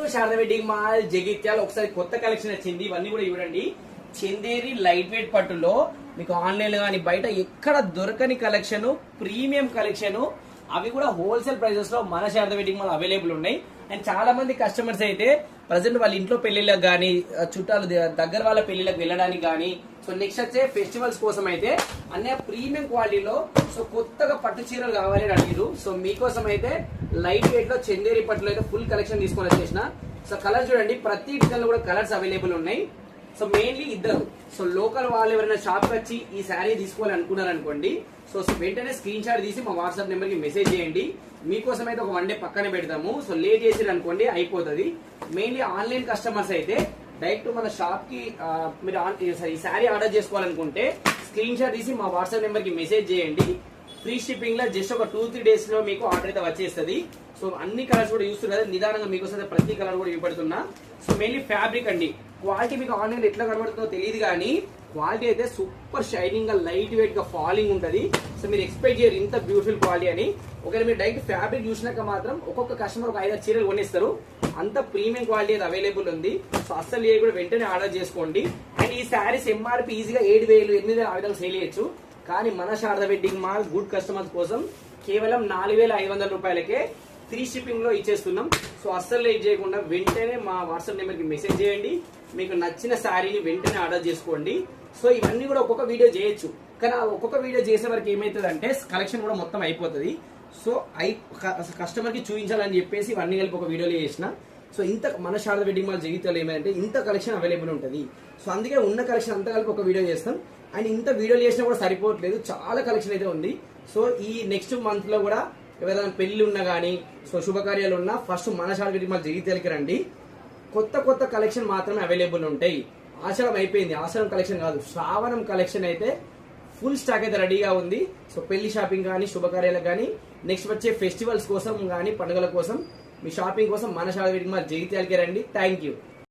To Sharada wedding mall Jagtial. ఒకసారి కొత్త collection వచ్చింది, ఇవన్నీ కూడా చూడండి. చందేరి లైట్ వెయిట్ పట్టులో మీకు ఆన్లైన్ కానీ బయట ఎక్కడ దొరకని కలెక్షన్, ప్రీమియం కలెక్షన్, అవి కూడా హోల్సేల్ ప్రైజెస్ లో మన శారద వెడ్డింగ్ మాల్ అవైలబుల్ ఉన్నాయి. అండ్ చాలా మంది కస్టమర్స్ అయితే ప్రజెంట్ వాళ్ళ ఇంట్లో పెళ్లిళ్ళకి కానీ, చుట్టాలు దగ్గర వాళ్ళ పెళ్లిళ్ళకి వెళ్ళడానికి కానీ, సో నెక్స్ట్ వచ్చే ఫెస్టివల్స్ కోసం అయితే అన్ని ప్రీమియం క్వాలిటీలో సో కొత్తగా పట్టు చీరలు కావాలి అని అడిగారు. సో మీకోసం అయితే లైట్ వెయిట్ లో చందేరి పట్టులో అయితే ఫుల్ కలెక్షన్ తీసుకొని వచ్చేసిన. సో కలర్ చూడండి, ప్రతి డిజైన్ లో కూడా కలర్స్ అవైలబుల్ ఉన్నాయి. సో మెయిన్లీ ఇద్దరు, సో లోకల్ వాళ్ళు ఎవరైనా షాప్ వచ్చి ఈ శారీ తీసుకోవాలి అనుకున్నారు అనుకోండి, సో వెంటనే స్క్రీన్ షాట్ తీసి మా వాట్సాప్ నెంబర్ కి మెసేజ్ చేయండి. మీకోసం అయితే ఒక 1 డే పక్కనే పెడతాము. సో లేట్ చేసిరు అనుకోండి అయిపోతుంది. మెయిన్లీ ఆన్లైన్ కస్టమర్స్ అయితే డైరెక్ట్ మన షాప్ కి మీరు ఈ శారీ ఆర్డర్ చేసుకోవాలనుకుంటే స్క్రీన్ షాట్ తీసి మా వాట్సాప్ నెంబర్ కి మెసేజ్ చేయండి. ఫ్రీ షిప్పింగ్ లో జస్ట్ ఒక 2-3 డేస్ లో మీకు ఆర్డర్ అయితే వచ్చేస్తుంది. సో అన్ని కలర్స్ కూడా చూస్తున్నారు, నిదానంగా మీకోసం ప్రతి కలర్ కూడా చూపెడుతున్నా. సో మెయిన్లీ ఫ్యాబ్రిక్ అండి, క్వాలిటీ మీకు ఆన్లైన్ ఎట్లా కనబడుతుందో తెలియదు కానీ క్వాలిటీ అయితే సూపర్ షైనింగ్ గా లైట్ వెయిట్ గా ఫాలింగ్ ఉంటది. సో మీరు ఎక్స్పెక్ట్ చేయరు ఇంత బ్యూటిఫుల్ క్వాలిటీ అని. ఒకవేళ మీరు డైరెక్ట్ ఫ్యాబ్రిక్ చూసినాక మాత్రం ఒక్కొక్క కస్టమర్ ఒక 5-6 చీరలు కొనిస్తారు. అంత ప్రీమియం క్వాలిటీ అయితే అవైలబుల్ ఉంది. సో అస్సలు ఏ కూడా వెంటనే ఆర్డర్ చేసుకోండి. అండ్ ఈ శారీస్ ఎంఆర్పి ఈజీగా 7,000, 8,000 ఆ విధంగా సేల్ చేయొచ్చు. కానీ మన Sharada wedding mall good customers కోసం కేవలం 4,500 రూపాయలకే ఫ్రీ షిప్పింగ్ లో ఇచ్చేస్తున్నాం. సో అస్సలు లేట్ చేయకుండా వెంటనే మా వాట్సాప్ నెంబర్ కి మెసేజ్ చేయండి. మీకు నచ్చిన శారీని వెంటనే ఆర్డర్ చేసుకోండి. సో ఇవన్నీ కూడా ఒక్కొక్క వీడియో చేయొచ్చు, కానీ ఒక్కొక్క వీడియో చేసే వరకు ఏమైతుంది అంటే కలెక్షన్ కూడా మొత్తం అయిపోతుంది. సో కస్టమర్ కి చూపించాలని చెప్పేసి ఇవన్నీ కలిపి ఒక వీడియోలో చేసిన. సో ఇంత మన శారద వెడ్డింగ్ మాల్ జగిత్యాల ఏమైందంటే ఇంత కలెక్షన్ అవైలబుల్ ఉంటుంది. సో అందుకే ఉన్న కలెక్షన్ అంతా కలిపి ఒక వీడియో చేస్తాం. అండ్ ఇంత వీడియోలు చేసినా కూడా సరిపోవట్లేదు, చాలా కలెక్షన్ అయితే ఉంది. సో ఈ నెక్స్ట్ మంత్ లో కూడా ఎవరైనా పెళ్లి ఉన్నా కానీ, సో శుభకార్యాలు ఉన్నా ఫస్ట్ మన శారద వెడ్డింగ్ మాల్ జగిత్యాలకి రండి. కొత్త కొత్త కలెక్షన్ మాత్రమే అవైలబుల్ ఉంటాయి. ఆషాఢం అయిపోయింది, ఆషాఢం కలెక్షన్ కాదు, శ్రావణం కలెక్షన్ అయితే ఫుల్ స్టాక్ అయితే రెడీగా ఉంది. సో పెళ్లి షాపింగ్ కానీ, శుభకార్యాలకు కానీ, నెక్స్ట్ వచ్చే ఫెస్టివల్స్ కోసం కానీ, పండుగల కోసం మీ షాపింగ్ కోసం మన శారద వెడ్డింగ్ మాల్ జగిత్యాలకి రండి. Thank you.